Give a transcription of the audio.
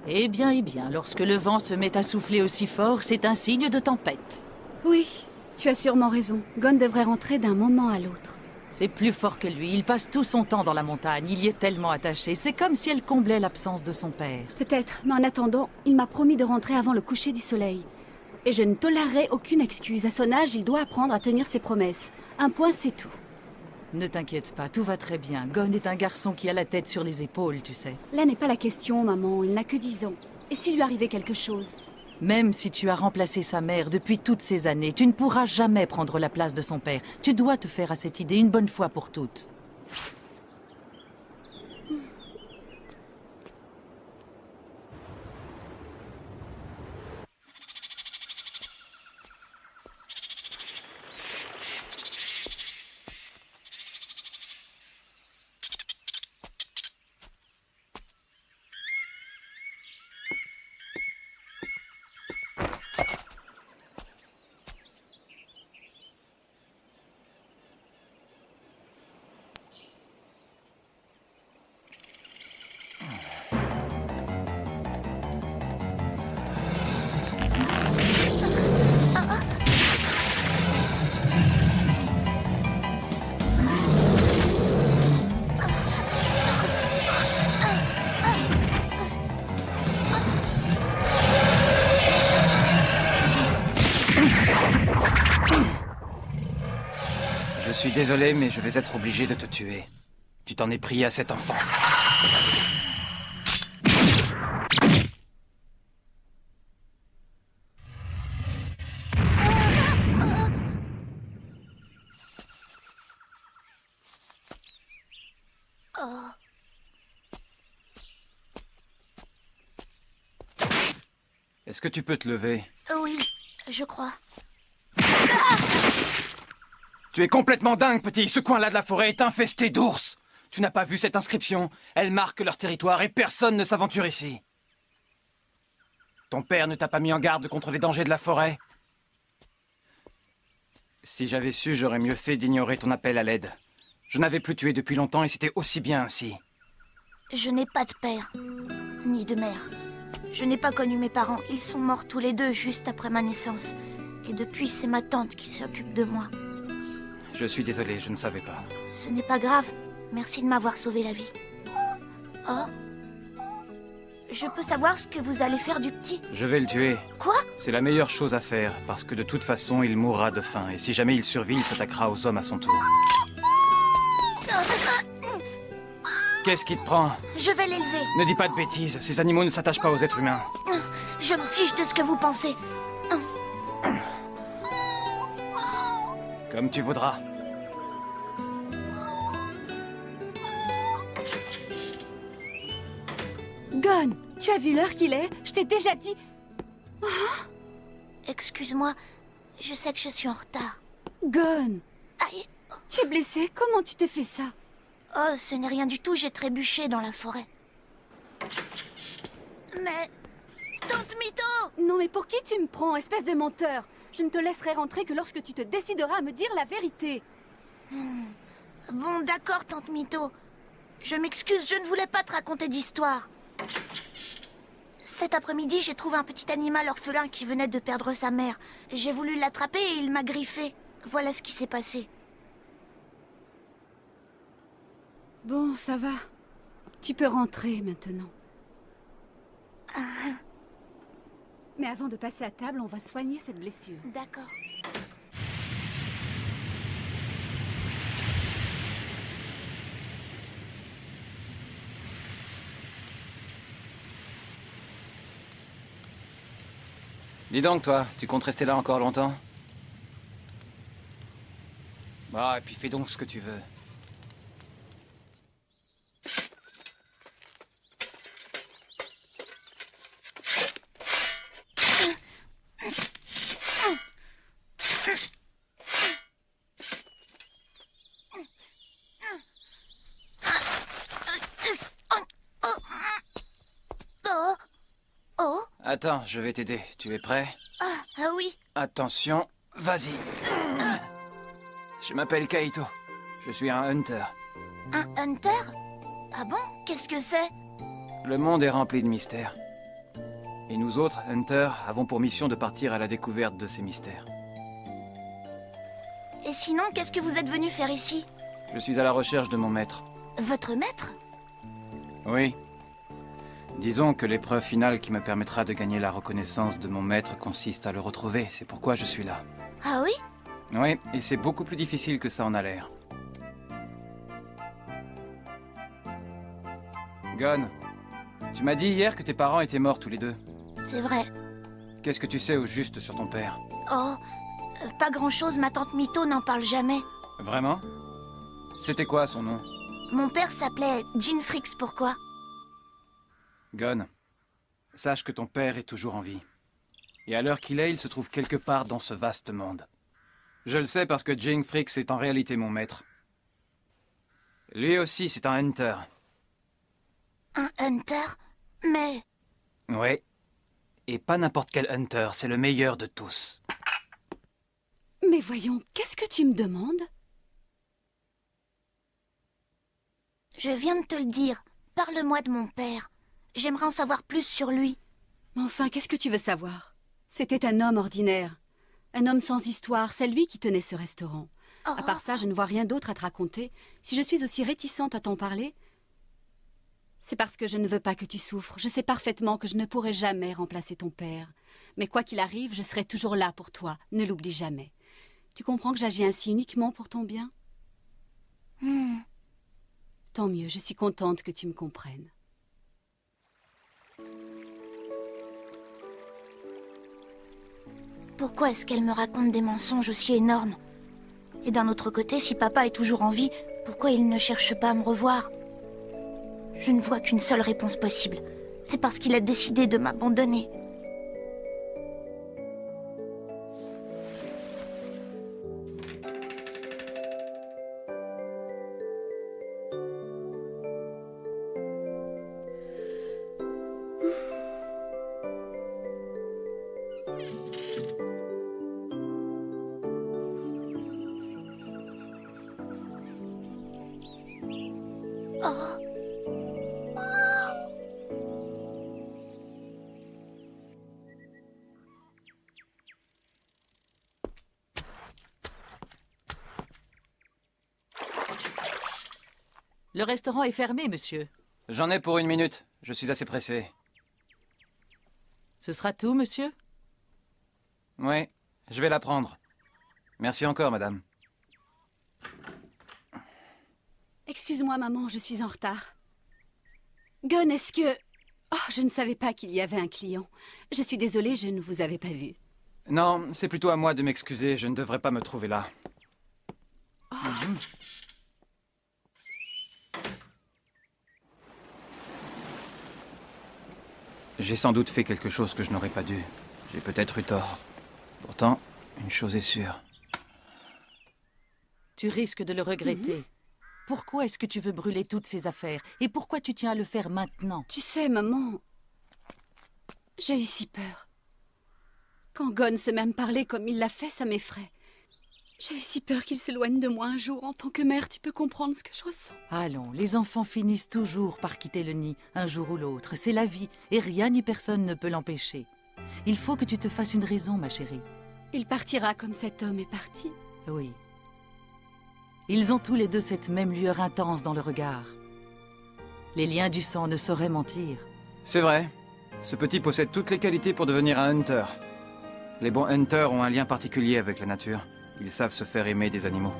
Eh bien, lorsque le vent se met à souffler aussi fort, c'est un signe de tempête. Oui, tu as sûrement raison. Gon devrait rentrer d'un moment à l'autre. C'est plus fort que lui, il passe tout son temps dans la montagne, il y est tellement attaché, c'est comme si elle comblait l'absence de son père. Peut-être, mais en attendant, il m'a promis de rentrer avant le coucher du soleil. Et je ne tolérerai aucune excuse. À son âge, il doit apprendre à tenir ses promesses. Un point, c'est tout. Ne t'inquiète pas, tout va très bien. Gon est un garçon qui a la tête sur les épaules, tu sais. Là n'est pas la question, maman. Il n'a que 10 ans. Et s'il lui arrivait quelque chose? Même si tu as remplacé sa mère depuis toutes ces années, tu ne pourras jamais prendre la place de son père. Tu dois te faire à cette idée une bonne fois pour toutes. Je suis désolé, mais je vais être obligé de te tuer. Tu t'en es pris à cet enfant. Est-ce que tu peux te lever? Oui, je crois. Tu es complètement dingue, petit. Ce coin-là de la forêt est infesté d'ours. Tu n'as pas vu cette inscription? Elle marque leur territoire et personne ne s'aventure ici. Ton père ne t'a pas mis en garde contre les dangers de la forêt? Si j'avais su, j'aurais mieux fait d'ignorer ton appel à l'aide. Je n'avais plus tué depuis longtemps et c'était aussi bien ainsi. Je n'ai pas de père, ni de mère. Je n'ai pas connu mes parents. Ils sont morts tous les deux juste après ma naissance. Et depuis, c'est ma tante qui s'occupe de moi. Je suis désolé, je ne savais pas. Ce n'est pas grave. Merci de m'avoir sauvé la vie. Oh. Je peux savoir ce que vous allez faire du petit? Je vais le tuer. Quoi? C'est la meilleure chose à faire, parce que de toute façon, il mourra de faim. Et si jamais il survit, il s'attaquera aux hommes à son tour. Qu'est-ce qui te prend? Je vais l'élever. Ne dis pas de bêtises, ces animaux ne s'attachent pas aux êtres humains. Je me fiche de ce que vous pensez. Comme tu voudras. Gon, tu as vu l'heure qu'il est? Je t'ai déjà dit... Excuse-moi, je sais que je suis en retard. Gon, Aïe. tu es blessé? Comment tu t'es fait ça? Oh, ce n'est rien du tout, j'ai trébuché dans la forêt. Mais... Tante Mito! Non mais pour qui tu me prends, espèce de menteur? Je ne te laisserai rentrer que lorsque tu te décideras à me dire la vérité. Bon, d'accord, Tante Mito. Je m'excuse, je ne voulais pas te raconter d'histoire. Cet après-midi, j'ai trouvé un petit animal orphelin qui venait de perdre sa mère. J'ai voulu l'attraper et il m'a griffé. Voilà ce qui s'est passé. Bon, ça va. Tu peux rentrer maintenant. Mais avant de passer à table, on va soigner cette blessure. D'accord. Dis donc, toi, tu comptes rester là encore longtemps? Bah, et puis fais donc ce que tu veux. Oh! Oh! Attends, je vais t'aider. Tu es prêt? Ah oui! Attention, vas-y. Je m'appelle Kaito. Je suis un hunter. Un hunter? Ah bon? Qu'est-ce que c'est? Le monde est rempli de mystères. Et nous autres, Hunter, avons pour mission de partir à la découverte de ces mystères. Et sinon, qu'est-ce que vous êtes venu faire ici? Je suis à la recherche de mon maître. Votre maître? Oui. Disons que l'épreuve finale qui me permettra de gagner la reconnaissance de mon maître consiste à le retrouver. C'est pourquoi je suis là. Ah oui? Oui, et c'est beaucoup plus difficile que ça en a l'air. Gon, tu m'as dit hier que tes parents étaient morts tous les deux. C'est vrai. Qu'est-ce que tu sais au juste sur ton père? Oh, pas grand-chose, ma tante Mito n'en parle jamais. Vraiment? C'était quoi son nom? Mon père s'appelait Jean Frix, pourquoi? Gon, sache que ton père est toujours en vie. Et à l'heure qu'il est, il se trouve quelque part dans ce vaste monde. Je le sais parce que Jean Frix est en réalité mon maître. Lui aussi, c'est un Hunter. Un Hunter? Mais... Oui. Et pas n'importe quel Hunter, c'est le meilleur de tous. Mais voyons, qu'est-ce que tu me demandes? Je viens de te le dire. Parle-moi de mon père. J'aimerais en savoir plus sur lui. Mais enfin, qu'est-ce que tu veux savoir? C'était un homme ordinaire. Un homme sans histoire, c'est lui qui tenait ce restaurant. Oh. À part ça, je ne vois rien d'autre à te raconter. Si je suis aussi réticente à t'en parler, c'est parce que je ne veux pas que tu souffres. Je sais parfaitement que je ne pourrai jamais remplacer ton père. Mais quoi qu'il arrive, je serai toujours là pour toi. Ne l'oublie jamais. Tu comprends que j'agis ainsi uniquement pour ton bien? Tant mieux, je suis contente que tu me comprennes. Pourquoi est-ce qu'elle me raconte des mensonges aussi énormes? Et d'un autre côté, si papa est toujours en vie, pourquoi il ne cherche pas à me revoir? Je ne vois qu'une seule réponse possible. C'est parce qu'il a décidé de m'abandonner. Oh. Le restaurant est fermé, monsieur. J'en ai pour 1 minute. Je suis assez pressé. Ce sera tout, monsieur? Oui, je vais la prendre. Merci encore, madame. Excuse-moi, maman, je suis en retard. Gon, est-ce que... Oh, je ne savais pas qu'il y avait un client. Je suis désolée, je ne vous avais pas vu. Non, c'est plutôt à moi de m'excuser. Je ne devrais pas me trouver là. J'ai sans doute fait quelque chose que je n'aurais pas dû. J'ai peut-être eu tort. Pourtant, une chose est sûre. Tu risques de le regretter. Pourquoi est-ce que tu veux brûler toutes ces affaires? Et pourquoi tu tiens à le faire maintenant? Tu sais, maman, j'ai eu si peur. Quand Gon se met à me parler comme il l'a fait, ça m'effraie. J'ai eu si peur qu'il s'éloigne de moi un jour. En tant que mère, tu peux comprendre ce que je ressens. Allons, les enfants finissent toujours par quitter le nid, un jour ou l'autre. C'est la vie, et rien ni personne ne peut l'empêcher. Il faut que tu te fasses une raison, ma chérie. Il partira comme cet homme est parti. Oui. Ils ont tous les deux cette même lueur intense dans le regard. Les liens du sang ne sauraient mentir. C'est vrai. Ce petit possède toutes les qualités pour devenir un hunter. Les bons hunters ont un lien particulier avec la nature. Ils savent se faire aimer des animaux.